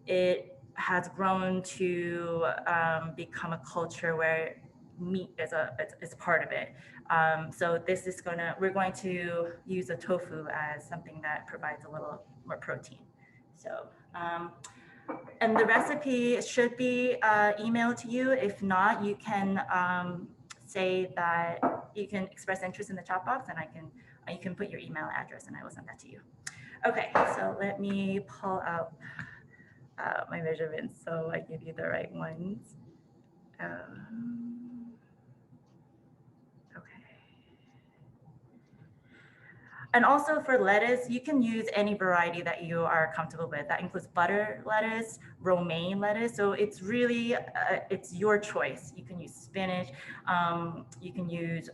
it has grown to become a culture where meat is part of it. So this is we're going to use a tofu as something that provides a little more protein. So, and the recipe should be emailed to you. If not, you can say that you can express interest in the chat box, and you can put your email address and I will send that to you. Okay, so let me pull out my measurements so I give you the right ones. And also for lettuce, you can use any variety that you are comfortable with. That includes butter lettuce, romaine lettuce. So it's really, it's your choice. You can use spinach, you can use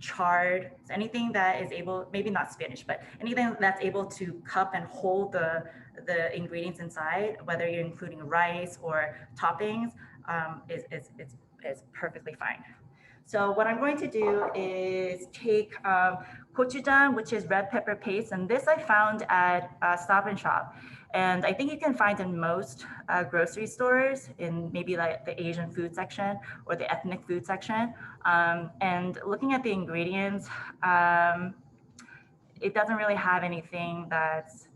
chard, so anything that is able, maybe not spinach, but anything that's able to cup and hold the ingredients inside, whether you're including rice or toppings, is perfectly fine. So what I'm going to do is take gochujang, which is red pepper paste, and this I found at Stop and Shop. And I think you can find in most grocery stores, in maybe like the Asian food section or the ethnic food section. And looking at the ingredients, it doesn't really have anything that's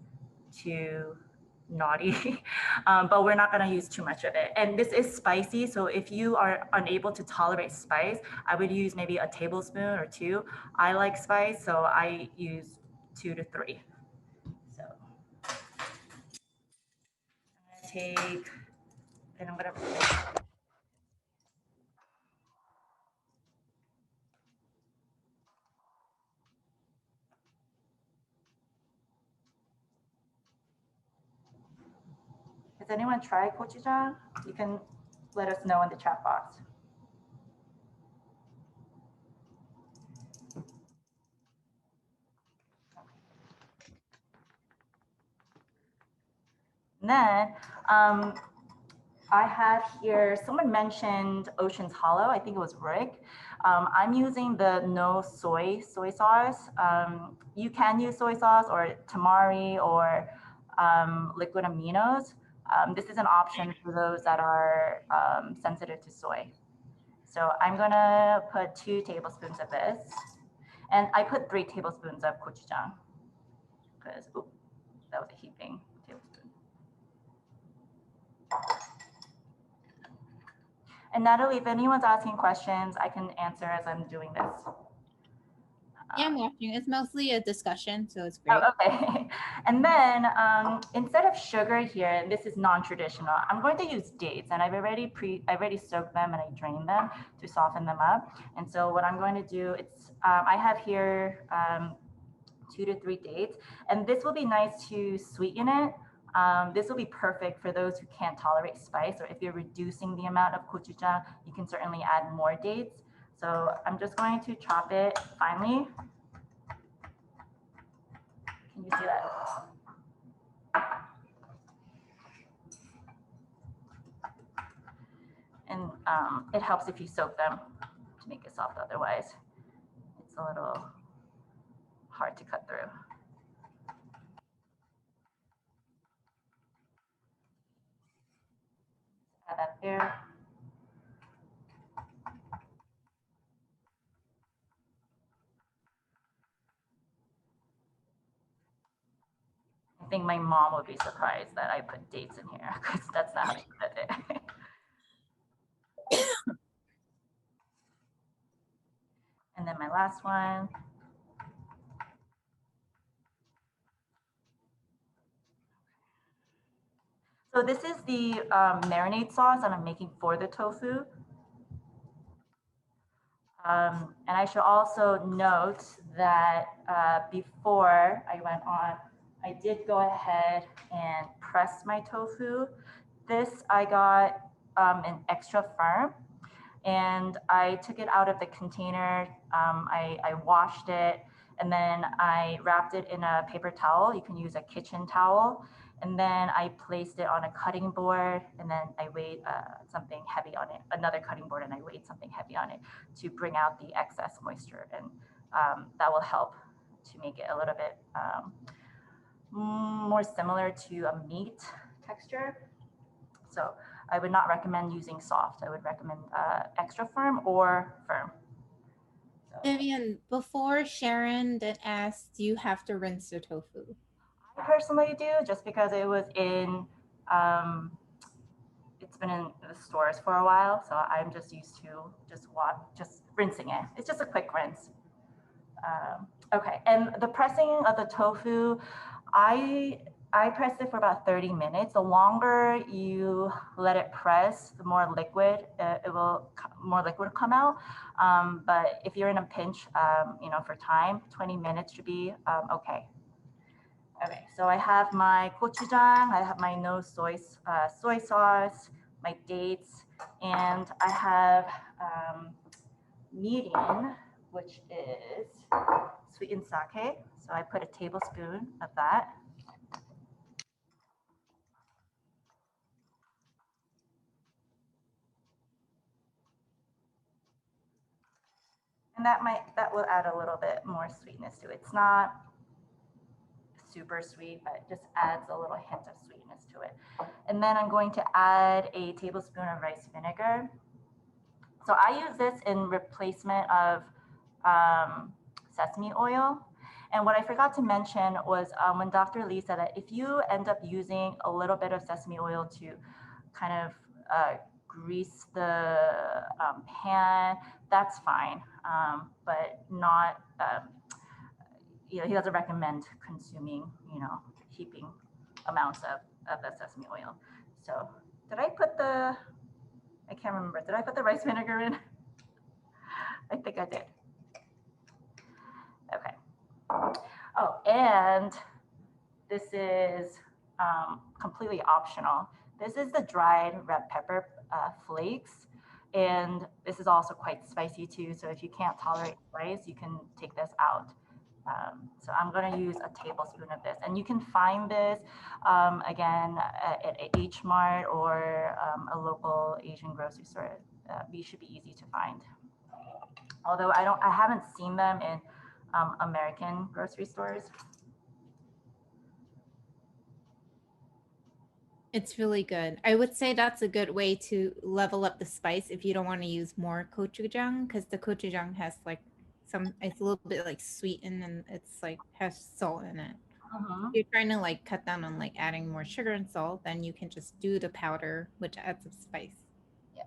too naughty, but we're not going to use too much of it. And this is spicy, so if you are unable to tolerate spice, I would use maybe a tablespoon or 2. I like spice, so I use 2 to 3. So I'm going to take, and I'm going to Has anyone tried gochujang? You can let us know in the chat box. And then I have here, someone mentioned Ocean's Hollow. I think it was Rick. I'm using the no soy sauce. You can use soy sauce or tamari or liquid aminos. This is an option for those that are sensitive to soy. So I'm gonna put 2 tablespoons of this. And I put 3 tablespoons of gochujang because that was a heaping tablespoon. And Natalie, if anyone's asking questions, I can answer as I'm doing this. Yeah, I'm watching. It's mostly a discussion, so it's great. Oh, okay. And then instead of sugar here, and this is non-traditional, I'm going to use dates, and I've already soaked them and I drained them to soften them up. And so what I'm going to do, I have here 2 to 3 dates, and this will be nice to sweeten it. This will be perfect for those who can't tolerate spice, or if you're reducing the amount of gochujang, you can certainly add more dates. So I'm just going to chop it finely. Can you see that? And it helps if you soak them to make it soft, otherwise it's a little hard to cut through. Add that there. I think my mom would be surprised that I put dates in here because that's not how she did it. And then my last one. So this is the marinade sauce that I'm making for the tofu. And I should also note that before I went on, I did go ahead and press my tofu. This I got an extra firm, and I took it out of the container. I washed it, and then I wrapped it in a paper towel. You can use a kitchen towel. And then I placed it on a cutting board, and then I weighed something heavy on it, another cutting board, and I weighed something heavy on it to bring out the excess moisture. And that will help to make it a little bit more similar to a meat texture. So I would not recommend using soft. I would recommend extra firm or firm. So, Vivian, before Sharon that asked, do you have to rinse the tofu? I personally do, just because it was in, it's been in the stores for a while, so I'm just used to just rinsing it. It's just a quick rinse. Okay, and the pressing of the tofu, I pressed it for about 30 minutes. The longer you let it press, the more liquid more liquid will come out. But if you're in a pinch, for time, 20 minutes should be okay. Okay, so I have my gochujang, I have my no soy sauce, my dates, and I have median, which is sweetened sake. So I put a tablespoon of that. And that will add a little bit more sweetness to it. It's not super sweet, but it just adds a little hint of sweetness to it. And then I'm going to add a tablespoon of rice vinegar. So I use this in replacement of sesame oil. And what I forgot to mention was when Dr. Lee said that if you end up using a little bit of sesame oil to kind of grease the pan, that's fine, but not, he doesn't recommend consuming, heaping amounts of the sesame oil. So did I put I can't remember, did I put the rice vinegar in? I think I did. Okay. Oh, and this is completely optional. This is the dried red pepper flakes. And this is also quite spicy too. So if you can't tolerate spice, you can take this out. So I'm going to use a tablespoon of this, and you can find this again at H Mart or a local Asian grocery store. These should be easy to find. Although I haven't seen them in American grocery stores. It's really good. I would say that's a good way to level up the spice if you don't want to use more gochujang, because the gochujang has like it's a little bit like sweetened and it's like has salt in it. If you're trying to like cut down on like adding more sugar and salt, then you can just do the powder, which adds some spice. Yes.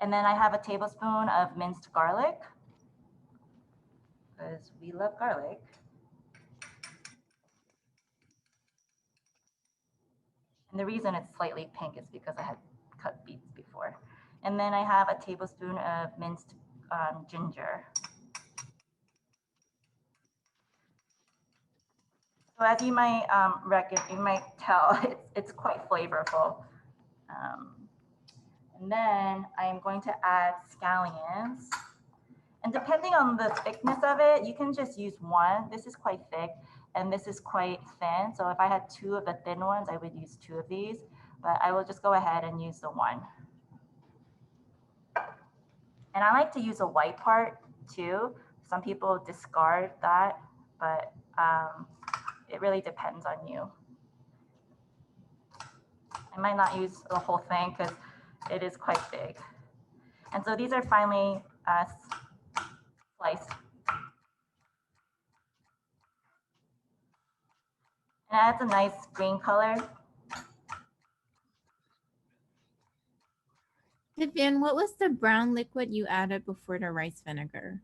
And then I have a tablespoon of minced garlic, because we love garlic. And the reason it's slightly pink is because I had cut beets before. And then I have a tablespoon of minced ginger. So as you might tell, it's quite flavorful. And then I'm going to add scallions. And depending on the thickness of it, you can just use one. This is quite thick and this is quite thin. So if I had two of the thin ones, I would use two of these, but I will just go ahead and use the one. And I like to use a white part too. Some people discard that, but it really depends on you. I might not use the whole thing because it is quite big. And so these are finely sliced. And it adds a nice green color. Vivian, what was the brown liquid you added before the rice vinegar?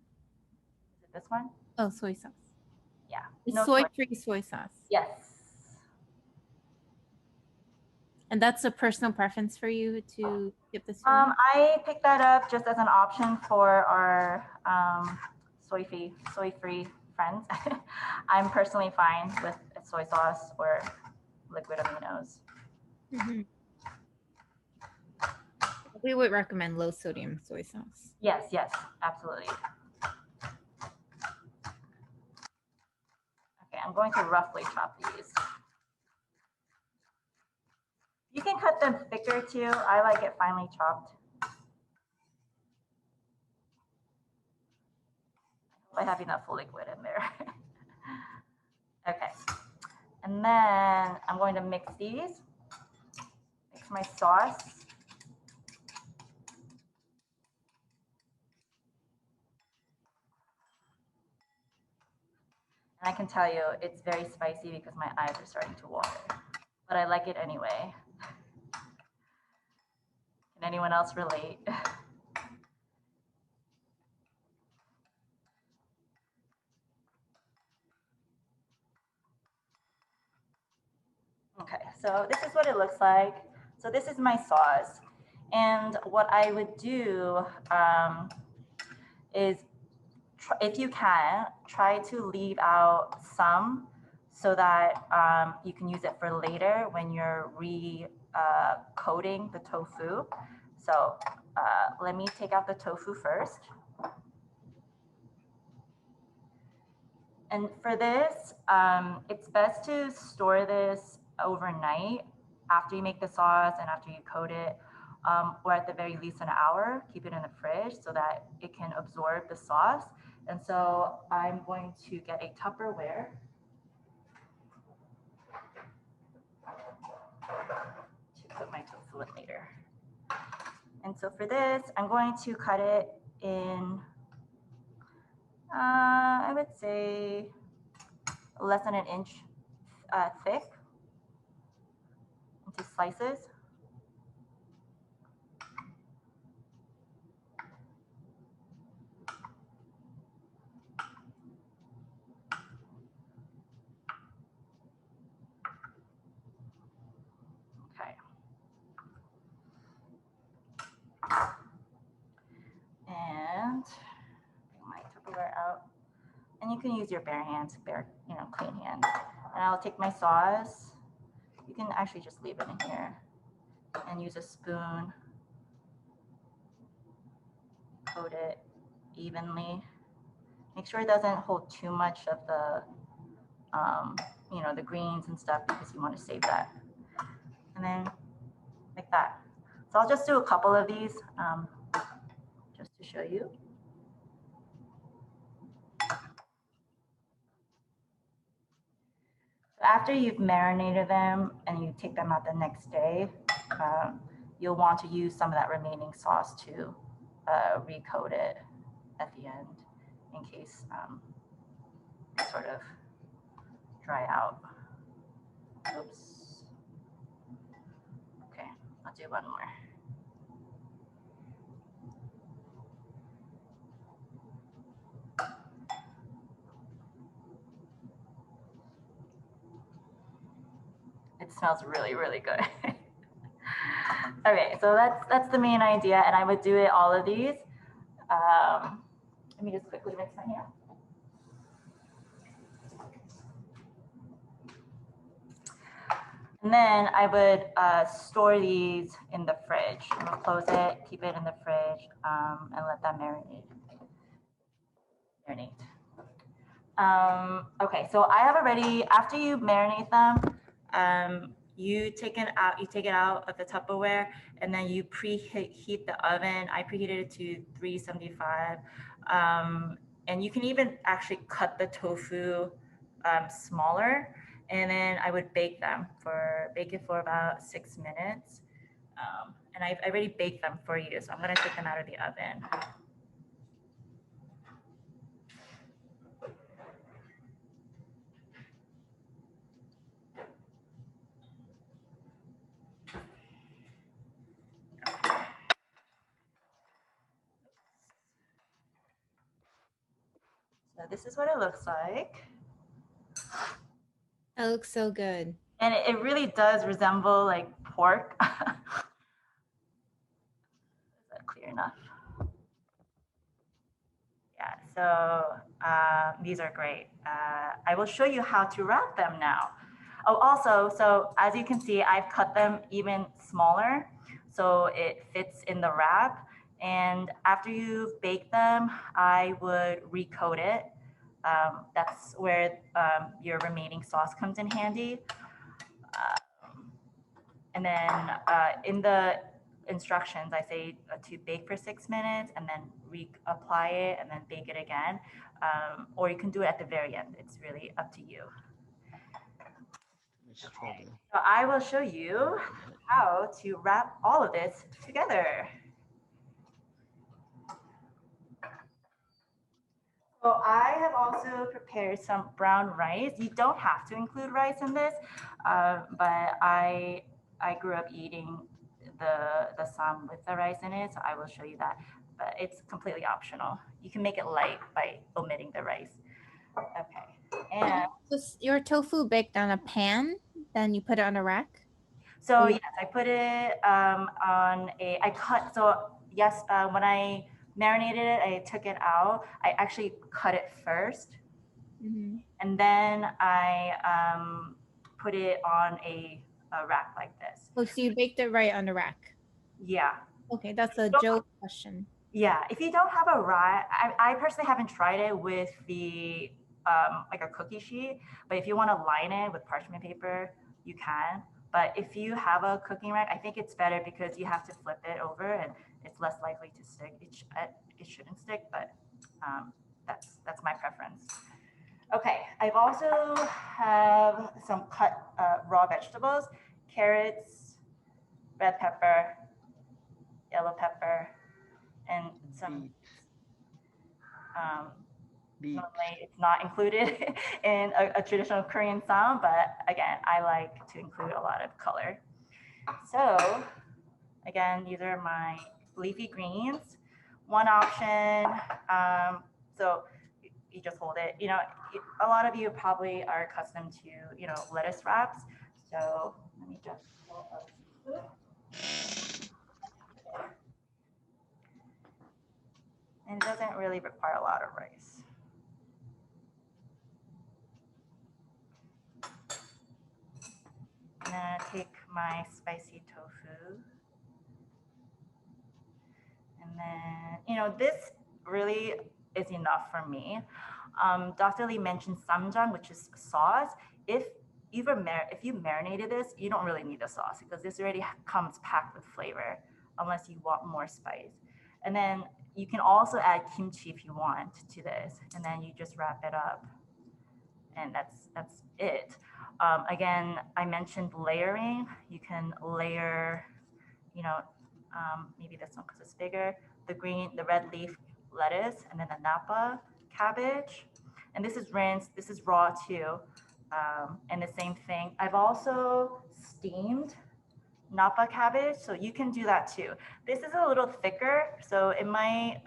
Is it this one? Oh, soy sauce. Yeah. It's No soy-free soy sauce. Yes. And that's a personal preference for you to get this one? I picked that up just as an option for our soy-free friends. I'm personally fine with soy sauce or liquid aminos. We would recommend low sodium soy sauce. Yes, yes, absolutely. Okay, I'm going to roughly chop these. You can cut them thicker too. I like it finely chopped. I have enough liquid in there. Okay, and then I'm going to mix these. Mix my sauce. And I can tell you it's very spicy because my eyes are starting to water, but I like it anyway. Can anyone else relate? Okay, so this is what it looks like. So this is my sauce. And what I would do is, if you can, try to leave out some so that you can use it for later when you're coating the tofu. So let me take out the tofu first. And for this, it's best to store this overnight after you make the sauce and after you coat it, or at the very least an hour. Keep it in the fridge so that it can absorb the sauce. And so I'm going to get a Tupperware. To put my tofu in later. And so for this, I'm going to cut it in, I would say, less than an inch thick into slices. Okay. And bring my Tupperware out. And you can use your bare hands, clean hands. And I'll take my sauce. You can actually just leave it in here and use a spoon. Coat it evenly. Make sure it doesn't hold too much of the, the greens and stuff because you want to save that. And then like that. So I'll just do a couple of these just to show you. After you've marinated them and you take them out the next day, you'll want to use some of that remaining sauce to recoat it at the end in case they sort of dry out. Oops. Okay, I'll do one more. It smells really, really good. Okay, so that's the main idea, and I would do it all of these. Let me just quickly mix my hand. And then I would store these in the fridge. I'm gonna close it, keep it in the fridge, and let that marinate. Okay, so I have already, after you marinate them, you take it out of the Tupperware, and then you preheat the oven. I preheated it to 375. And you can even actually cut the tofu smaller, and then I would bake it for about 6 minutes. And I already baked them for you, so I'm gonna take them out of the oven. So this is what it looks like. That looks so good. And it really does resemble like pork. Is that clear enough? Yeah, so these are great. I will show you how to wrap them now. Oh, also, so as you can see, I've cut them even smaller so it fits in the wrap. And after you've baked them, I would recoat it. That's where your remaining sauce comes in handy. And then in the instructions, I say to bake for 6 minutes and then reapply it and then bake it again. Or you can do it at the very end. It's really up to you. Okay. So I will show you how to wrap all of this together. So I have also prepared some brown rice. You don't have to include rice in this, but I grew up eating the sam with the rice in it, so I will show you that. But it's completely optional. You can make it light by omitting the rice. Okay. And So your tofu baked on a pan, then you put it on a rack? so yes, I put it on when I marinated it, I took it out. I actually cut it first. Mm-hmm. And then I put it on a rack like this. Oh, so you baked it right on the rack? Yeah. Okay, that's a joke question. Yeah, if you don't have a rack, I personally haven't tried it with the like a cookie sheet, but if you want to line it with parchment paper, you can. But if you have a cooking rack, I think it's better because you have to flip it over and it's less likely to stick. It shouldn't stick, but that's my preference. Okay, I've also have some cut raw vegetables, carrots, red pepper, yellow pepper, and some normally it's not included in a traditional Korean sam, but again, I like to include a lot of color. So again, these are my leafy greens. One option, so you just hold it. You know, a lot of you probably are accustomed to, you know, lettuce wraps. So let me just pull up. And it doesn't really require a lot of rice. I'm gonna take my spicy tofu. And then, you know, this really is enough for me. Dr. Lee mentioned samjang, which is sauce. If you marinated this, you don't really need the sauce because this already comes packed with flavor, unless you want more spice. And then you can also add kimchi if you want to this, and then you just wrap it up and that's it. Again, I mentioned layering. You can layer, you know, maybe this one because it's bigger, the red leaf lettuce, and then the Napa cabbage. And this is rinsed, this is raw too. And the same thing. I've also steamed Napa cabbage, so you can do that too. This is a little thicker, so it might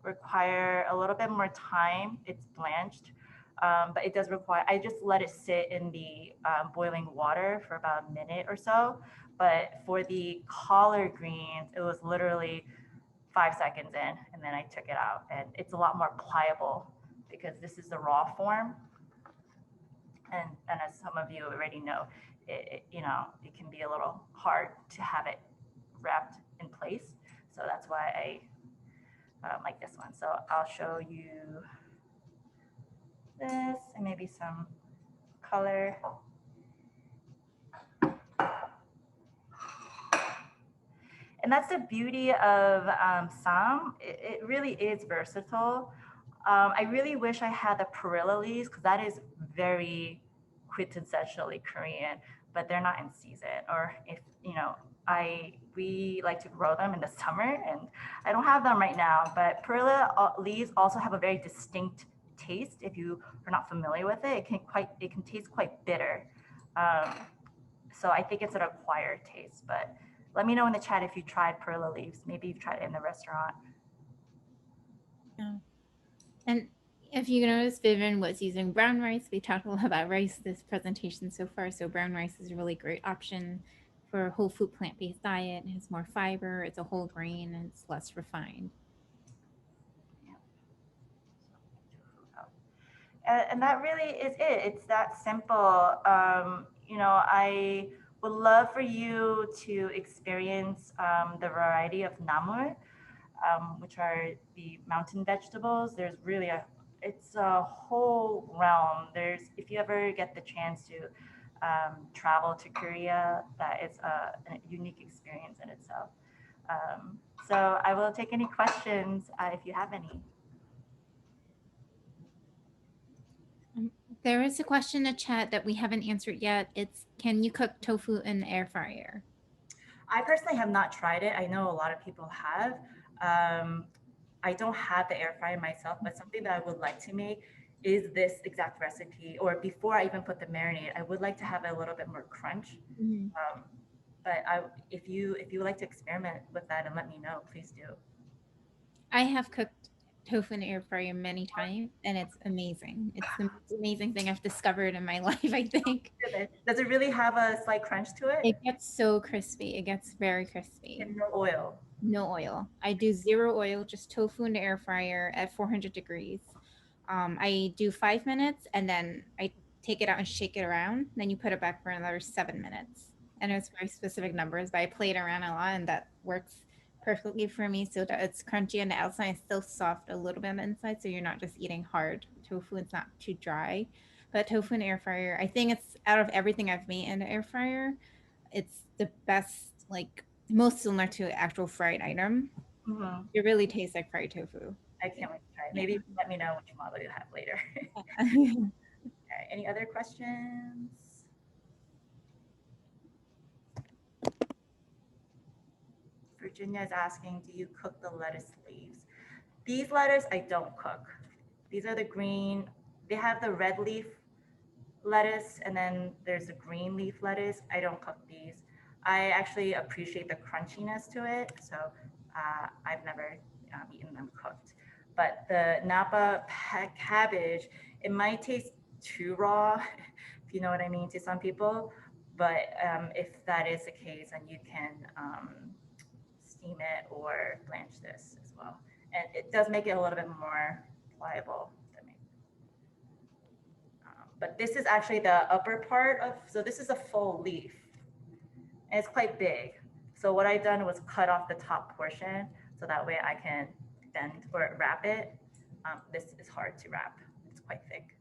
require a little bit more time. It's blanched, but it does require, I just let it sit in the boiling water for about a minute or so. But for the collard greens, it was literally 5 seconds in, and then I took it out, and it's a lot more pliable because this is the raw form. And as some of you already know, it can be a little hard to have it wrapped in place. So that's why I like this one. So I'll show you this and maybe some color. And that's the beauty of Sam. It really is versatile. I really wish I had the perilla leaves because that is very quintessentially Korean, but they're not in season. Or if, we like to grow them in the summer, and I don't have them right now, but perilla leaves also have a very distinct taste. If you are not familiar with it, it can taste quite bitter. So I think it's an acquired taste, but let me know in the chat if you tried perilla leaves. Maybe you've tried it in the restaurant. Yeah. And if you notice, Vivian was using brown rice. We talked a lot about rice this presentation so far. So brown rice is a really great option for a whole food plant-based diet. It has more fiber, it's a whole grain, and it's less refined. And that really is it. It's that simple. I would love for you to experience the variety of namul, which are the mountain vegetables. There's really it's a whole realm. If you ever get the chance to travel to Korea, that is a unique experience in itself. So I will take any questions if you have any. There is a question in the chat that we haven't answered yet. It's, can you cook tofu in the air fryer? I personally have not tried it. I know a lot of people have. I don't have the air fryer myself, but something that I would like to make is this exact recipe. Or before I even put the marinade, I would like to have a little bit more crunch. Mm-hmm. But if you would like to experiment with that and let me know, please do. I have cooked tofu in the air fryer many times, and it's amazing. It's the most amazing thing I've discovered in my life, I think. Does it really have a slight crunch to it? It gets so crispy. It gets very crispy. And no oil. No oil. I do 0 oil, just tofu in the air fryer at 400 degrees. I do 5 minutes, and then I take it out and shake it around. Then you put it back for another 7 minutes. And it's very specific numbers, but I play it around a lot, and that works perfectly for me, so that it's crunchy on the outside and still soft a little bit on the inside, so you're not just eating hard tofu. It's not too dry. But tofu in the air fryer, I think it's, out of everything I've made in the air fryer, it's the best, like most similar to an actual fried item. Mm-hmm. It really tastes like fried tofu. I can't wait to try it. Maybe you can let me know which model you have later. All right, any other questions? Virginia is asking, do you cook the lettuce leaves? These lettuce, I don't cook. These are the green. They have the red leaf lettuce, and then there's a green leaf lettuce. I don't cook these. I actually appreciate the crunchiness to it, so I've never eaten them cooked. But the Napa cabbage, it might taste too raw, if you know what I mean, to some people. But if that is the case, then you can steam it or blanch this as well. And it does make it a little bit more pliable. But this is actually the upper part of, so this is a full leaf. And it's quite big. So what I've done was cut off the top portion so that way I can bend or wrap it. This is hard to wrap. It's quite thick.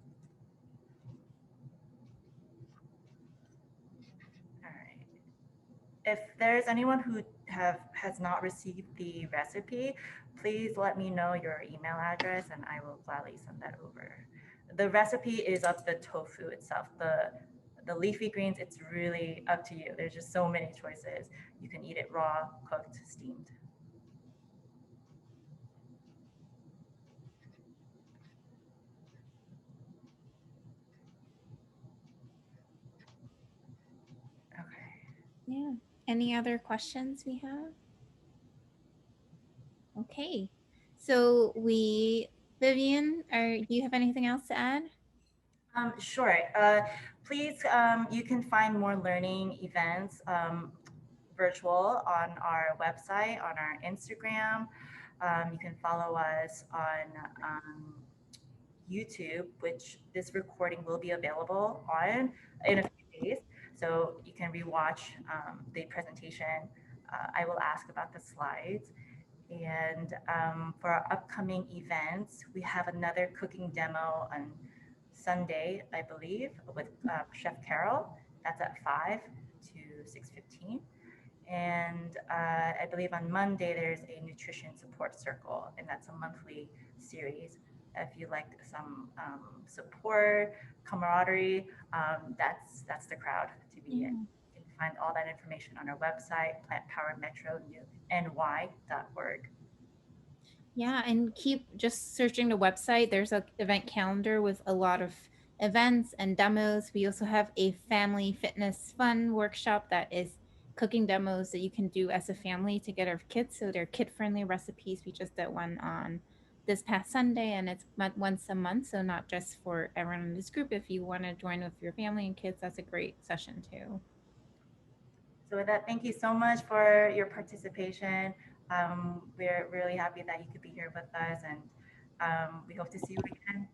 All right. If there's anyone who has not received the recipe, please let me know your email address and I will gladly send that over. the recipe is of the tofu itself. The leafy greens, it's really up to you. There's just so many choices. You can eat it raw, cooked, steamed. Okay. Yeah. Any other questions we have? Okay. So Vivian, do you have anything else to add? Sure. Please, you can find more learning events virtual on our website, on our Instagram. You can follow us on YouTube, which this recording will be available on in a few days. So you can rewatch the presentation. I will ask about the slides. And for our upcoming events, we have another cooking demo on Sunday, I believe, with Chef Carol. That's at 5 to 6:15. And I believe on Monday, there's a nutrition support circle, and that's a monthly series. If you like some support, camaraderie, that's the crowd to be in. You can find all that information on our website, plantpowermetro.ny.org. Yeah, and keep just searching the website. There's an event calendar with a lot of events and demos. We also have a family fitness fun workshop that is cooking demos that you can do as a family to get our kids. So they're kid-friendly recipes. We just did one on this past Sunday, and it's once a month. So not just for everyone in this group. If you want to join with your family and kids, that's a great session too. So with that, thank you so much for your participation. We're really happy that you could be here with us, and we hope to see you again